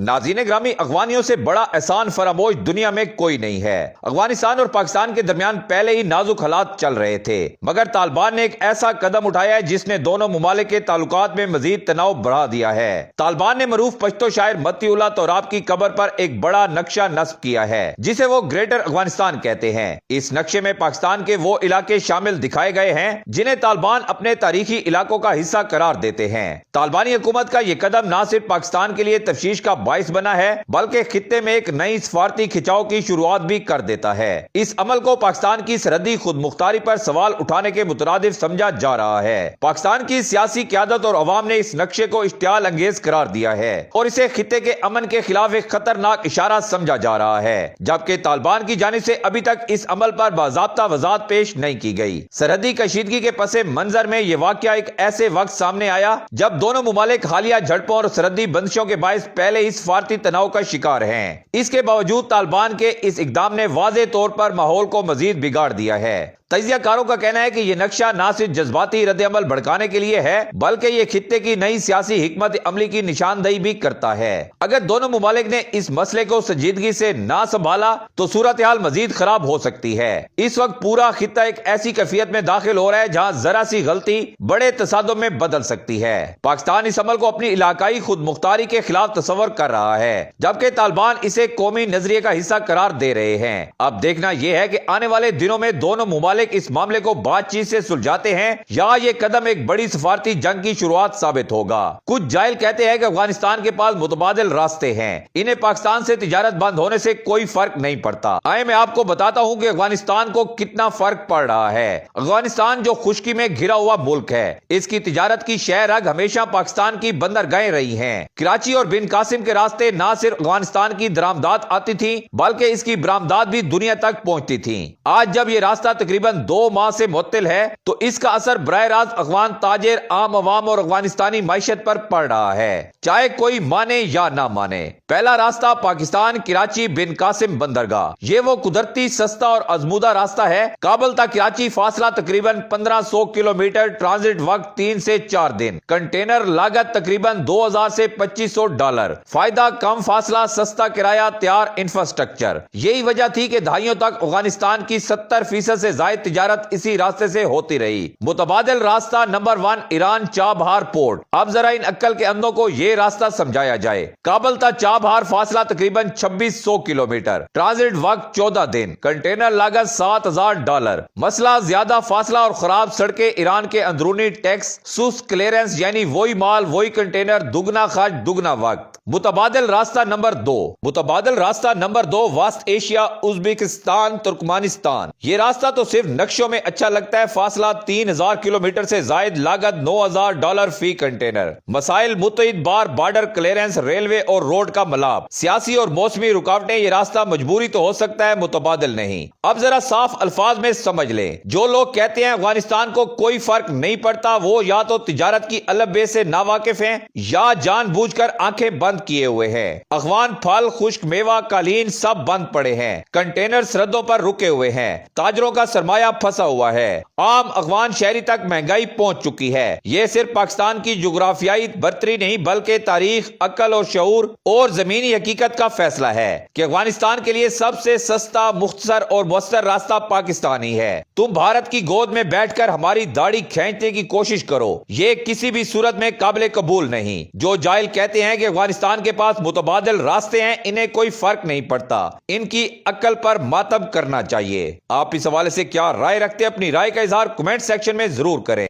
ناظرین گرامی، افغانیوں سے بڑا احسان فراموش دنیا میں کوئی نہیں ہے۔ افغانستان اور پاکستان کے درمیان پہلے ہی نازک حالات چل رہے تھے، مگر طالبان نے ایک ایسا قدم اٹھایا ہے جس نے دونوں ممالک کے تعلقات میں مزید تناؤ بڑھا دیا ہے۔ طالبان نے معروف پشتو شاعر متی اللہ توراب کی قبر پر ایک بڑا نقشہ نصب کیا ہے جسے وہ گریٹر افغانستان کہتے ہیں۔ اس نقشے میں پاکستان کے وہ علاقے شامل دکھائے گئے ہیں جنہیں طالبان اپنے تاریخی علاقوں کا حصہ قرار دیتے ہیں۔ طالبانی حکومت کا یہ قدم نہ صرف پاکستان کے لیے تشویش کا باعث بنا ہے بلکہ خطے میں ایک نئی سفارتی کھچاؤ کی شروعات بھی کر دیتا ہے۔ اس عمل کو پاکستان کی سرحدی خود مختاری پر سوال اٹھانے کے مترادف سمجھا جا رہا ہے۔ پاکستان کی سیاسی قیادت اور عوام نے اس نقشے کو اشتعال انگیز قرار دیا ہے اور اسے خطے کے امن کے خلاف ایک خطرناک اشارہ سمجھا جا رہا ہے، جبکہ طالبان کی جانب سے ابھی تک اس عمل پر باضابطہ وضاحت پیش نہیں کی گئی۔ سرحدی کشیدگی کے پس منظر میں یہ واقعہ ایک ایسے وقت سامنے آیا جب دونوں ممالک حالیہ جھڑپوں اور سرحدی بندشوں کے باعث پہلے ہی سفارتی تناؤ کا شکار ہیں۔ اس کے باوجود طالبان کے اس اقدام نے واضح طور پر ماحول کو مزید بگاڑ دیا ہے۔ تجزیہ کاروں کا کہنا ہے کہ یہ نقشہ نہ صرف جذباتی رد عمل بھڑکانے کے لیے ہے بلکہ یہ خطے کی نئی سیاسی حکمت عملی کی نشاندہی بھی کرتا ہے۔ اگر دونوں ممالک نے اس مسئلے کو سنجیدگی سے نہ سنبھالا تو صورتحال مزید خراب ہو سکتی ہے۔ اس وقت پورا خطہ ایک ایسی کیفیت میں داخل ہو رہا ہے جہاں ذرا سی غلطی بڑے تصادم میں بدل سکتی ہے۔ پاکستان اس عمل کو اپنی علاقائی خود مختاری کے خلاف تصور کر رہا ہے، جبکہ طالبان اسے قومی نظریے کا حصہ قرار دے رہے ہیں۔ اب دیکھنا یہ ہے کہ آنے والے دنوں میں دونوں ممالک اس معاملے کو بات چیت سے سلجھاتے ہیں یا یہ قدم ایک بڑی سفارتی جنگ کی شروعات ثابت ہوگا۔ کچھ جاہل کہتے ہیں کہ افغانستان کے پاس متبادل راستے ہیں، انہیں پاکستان سے تجارت بند ہونے سے کوئی فرق نہیں پڑتا۔ آئے میں آپ کو بتاتا ہوں کہ افغانستان کو کتنا فرق پڑ رہا ہے۔ افغانستان جو خشکی میں گھرا ہوا ملک ہے، اس کی تجارت کی شہ رگ ہمیشہ پاکستان کی بندرگاہیں رہی ہیں۔ کراچی اور بن قاسم کے راستے نہ صرف افغانستان کی درآمدات آتی تھیں بلکہ اس کی برآمدات بھی دنیا تک پہنچتی تھیں۔ آج جب یہ راستہ تقریباً 2 ماہ سے معطل ہے تو اس کا اثر براہ راست افغان تاجر، عام عوام اور افغانستانی معیشت پر پڑ رہا ہے، چاہے کوئی مانے یا نہ مانے۔ پہلا راستہ پاکستان کراچی بن قاسم بندرگاہ، یہ وہ قدرتی سستا اور آزمودہ راستہ ہے۔ کابل تا کراچی فاصلہ تقریباً 1500 کلومیٹر، ٹرانزٹ وقت 3 سے 4 دن، کنٹینر لاگت تقریباً $2000 سے $2500، فائدہ کم فاصلہ، سستا کرایہ، تیار انفراسٹرکچر۔ یہی وجہ تھی کہ دہائیوں تک افغانستان کی 70% سے زائد تجارت اسی راستے سے ہوتی رہی۔ متبادل راستہ نمبر 1 ایران چابہار پورٹ۔ اب ذرا ان عقل کے اندھوں کو یہ راستہ سمجھایا جائے۔ کابل تا چابہار فاصلہ تقریباً 2600 کلومیٹر، ٹرانزٹ وقت 14 دن، کنٹینر لاگت $7000۔ مسئلہ زیادہ فاصلہ اور خراب سڑکیں، ایران کے اندرونی ٹیکس، سست کلیئرنس، یعنی وہی مال وہی کنٹینر، دگنا خرچ دگنا وقت۔ متبادل راستہ نمبر 2۔ متبادل راستہ نمبر 2 وسط ایشیا، ازبکستان، ترکمانستان۔ یہ راستہ تو صرف نقشوں میں اچھا لگتا ہے، فاصلہ 3000 کلومیٹر سے زائد، لاگت $9000 فی کنٹینر۔ مسائل متعدد بار، بارڈر کلیئرنس، ریلوے اور روڈ کا ملاب، سیاسی اور موسمی رکاوٹیں۔ یہ راستہ مجبوری تو ہو سکتا ہے، متبادل نہیں۔ اب ذرا صاف الفاظ میں سمجھ لیں، جو لوگ کہتے ہیں افغانستان کو کوئی فرق نہیں پڑتا وہ یا تو تجارت کی الف بے سے ناواقف ہیں یا جان بوجھ کر آنکھیں بند کیے ہوئے ہیں۔ افغان پھل، خشک میوہ، قالین سب بند پڑے ہیں، کنٹینر سرحدوں پر رکے ہوئے ہیں، تاجروں کا سرمایہ پھنسا ہوا ہے، عام افغان شہری تک مہنگائی پہنچ چکی ہے۔ یہ صرف پاکستان کی جغرافیائی برتری نہیں بلکہ تاریخ، عقل اور شعور اور زمینی حقیقت کا فیصلہ ہے کہ افغانستان کے لیے سب سے سستا، مختصر اور مؤثر راستہ پاکستان ہی ہے۔ تم بھارت کی گود میں بیٹھ کر ہماری داڑھی کھینچنے کی کوشش کرو، یہ کسی بھی صورت میں قابل قبول نہیں۔ جو جاہل کہتے ہیں کہ افغانستان کے پاس متبادل راستے ہیں، انہیں کوئی فرق نہیں پڑتا، ان کی عقل پر ماتم کرنا چاہیے۔ آپ اس حوالے سے کیا رائے رکھتے ہیں؟ اپنی رائے کا اظہار کمنٹ سیکشن میں ضرور کریں۔